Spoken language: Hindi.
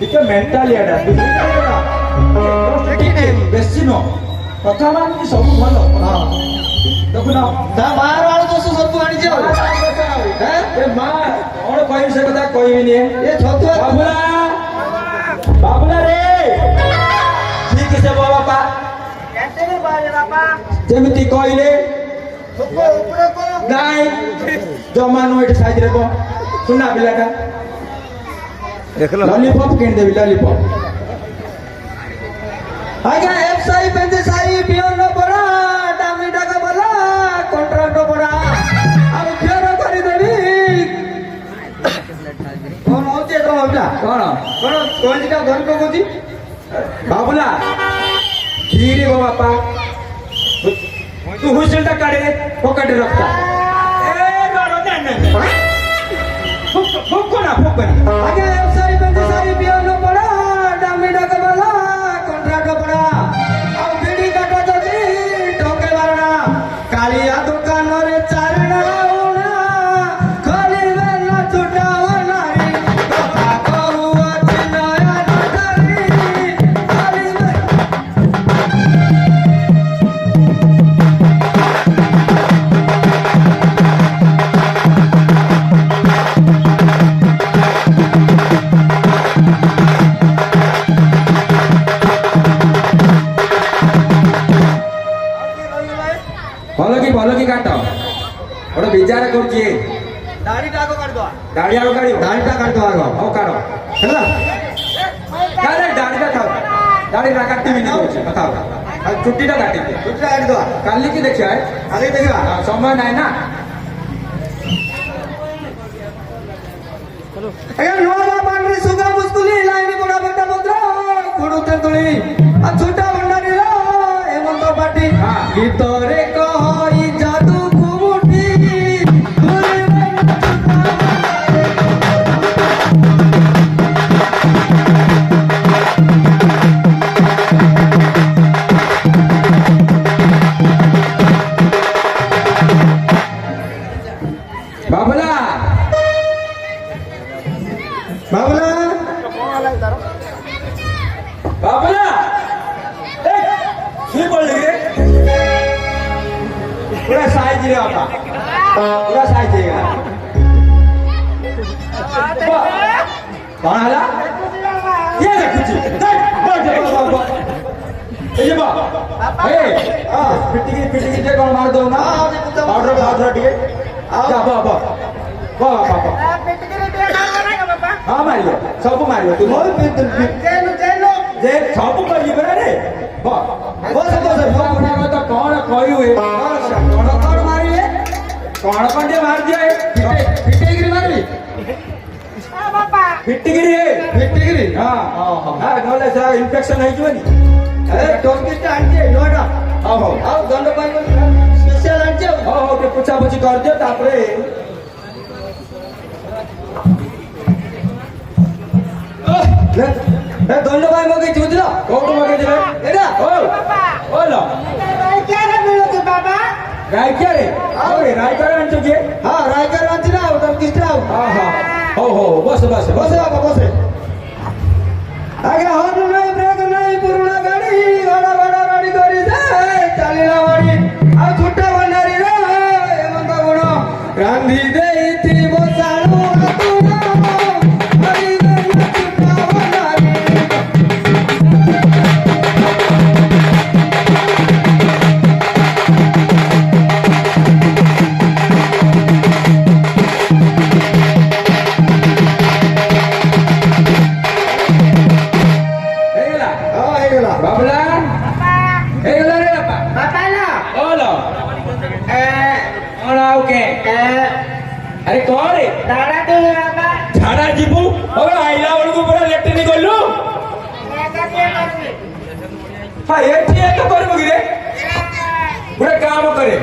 ଟିକେ ମେଣ୍ଟାଲିଆଟା ବେଶୀ ନୁହଁ କଥା ମାନେ ସବୁ ଭଲ ଦେଖୁନ ତା ମାର ଆଳୁ ଦୋଷ ସବୁ ଆଣିଛି ଆଉ ଏ ମା କଣ କହିବି ସେ କଥା କହିବିନି ଏ ଛତୁଆ ବାବୁଲା ବାବୁଲା ରେ ଠିକ ସେ ବୋ ବାପା ଯେମିତି କହିଲେ ନାଇଁ ଜମା ନୁହଁ ଏଠି ସାଇଜରେ କହ ସୁନା ପିଲାଟା लॉलीपॉप किन देवी लॉलीपॉप आगे एफ साई पेंजे साई पियोर न पड़ा डामी डाका बोला कॉन्ट्रैक्ट पड़ा अब पियोर करी देवी कौन होचे तो बाबला कौन कौन जी का घर को कोची बाबूला धीरे गो बापा तू हुइसल टा काढे पॉकेट रखता ए बारो नहीं फुक ना आगे एफ साई पेंजे साई पियोर न पड़ा डामी डाका बोला कॉन्ट्रैक्ट पड़ा अब बीड़ी काटा जदी ठोके मारना कालिया दुकान रे चारना होना खाली वेला छुटावना रे बाबा कहूआ चिनाया नटरी खाली ଭଲ କି କାଟ ଗୋଟେ ବିଚାର କରୁଛି दाढ़ी टाको काट दो ଦାଢି ଆଗ କାଢିବ दाढ़ी टा काट दो आगो ହଉ କାଢ ହେଲା କାଳେ ଦାଢିଟା ଥାଉ ଦାଢିଟା କାଟିବିନି କହୁଛି କଥା ଆଉ ଚୁଟିଟା କାଟିବି दूसरा काट दो କାଲିକି ଦେଖିବା आगे देखा ସମୟ ନାହିଁ ନା ए नोवा बांड्री सुगा मुस्कुली लाइन बड़ा बड़ा मुद्रा कुडू तेतुली आ छोटा भंडारी रो हेमंत पाटी गीतरे कहई जादू कुमुठी घुरे ବାବୁଲା बाबला बाबूला की बोल रे पूरा साइज रे बापा पूरा साइज रे कौन हला ये देखुची देख बैठ ए बा ए पिटिकी जे कौन मार दो ना पाउडर टिके जा बा हाँ मारियो सब मारियो तू मोर जे सब करी बरे रे बस तो कौन कही हुए कौन मारिए कौन जे मार दिए फिटेगिरी मारबी फिटिगिरी हाँ हाँ नले से इन्फेक्शन है जीवनी अरे टोकिस्ट आंचे नोडा हां हां आओ दंड पाई स्पेशल आंचे हां हां के पूछा पूछी कर दियो तापरे ए दंड पाई मगे चुदला कोट मगे दिले एडा ओ ओलो राय क्या रे अरे राय कर अंचो के हां रायकर आंचे ना टोकिस्ट आओ हां हां हो बस बस बाबा बस आगे हॉर्न नहीं ब्रेक नहीं पुराना गाड़ी बड़ा बड़ा गाड़ी करी दे चालीला वाड़ी आ छुट्टा भंडारी रे हेमंत गुण रांधी देती बसाणु तुना हरि गण छुट्टा भंडारी बाबूला ए गला रे बापा ओलो ओला ओके अरे कौन रे झाड़ा जीबू अबे आइला बड़को पूरा लेट्रिन गलु हां एठी एक करबो कि रे पूरा काम करे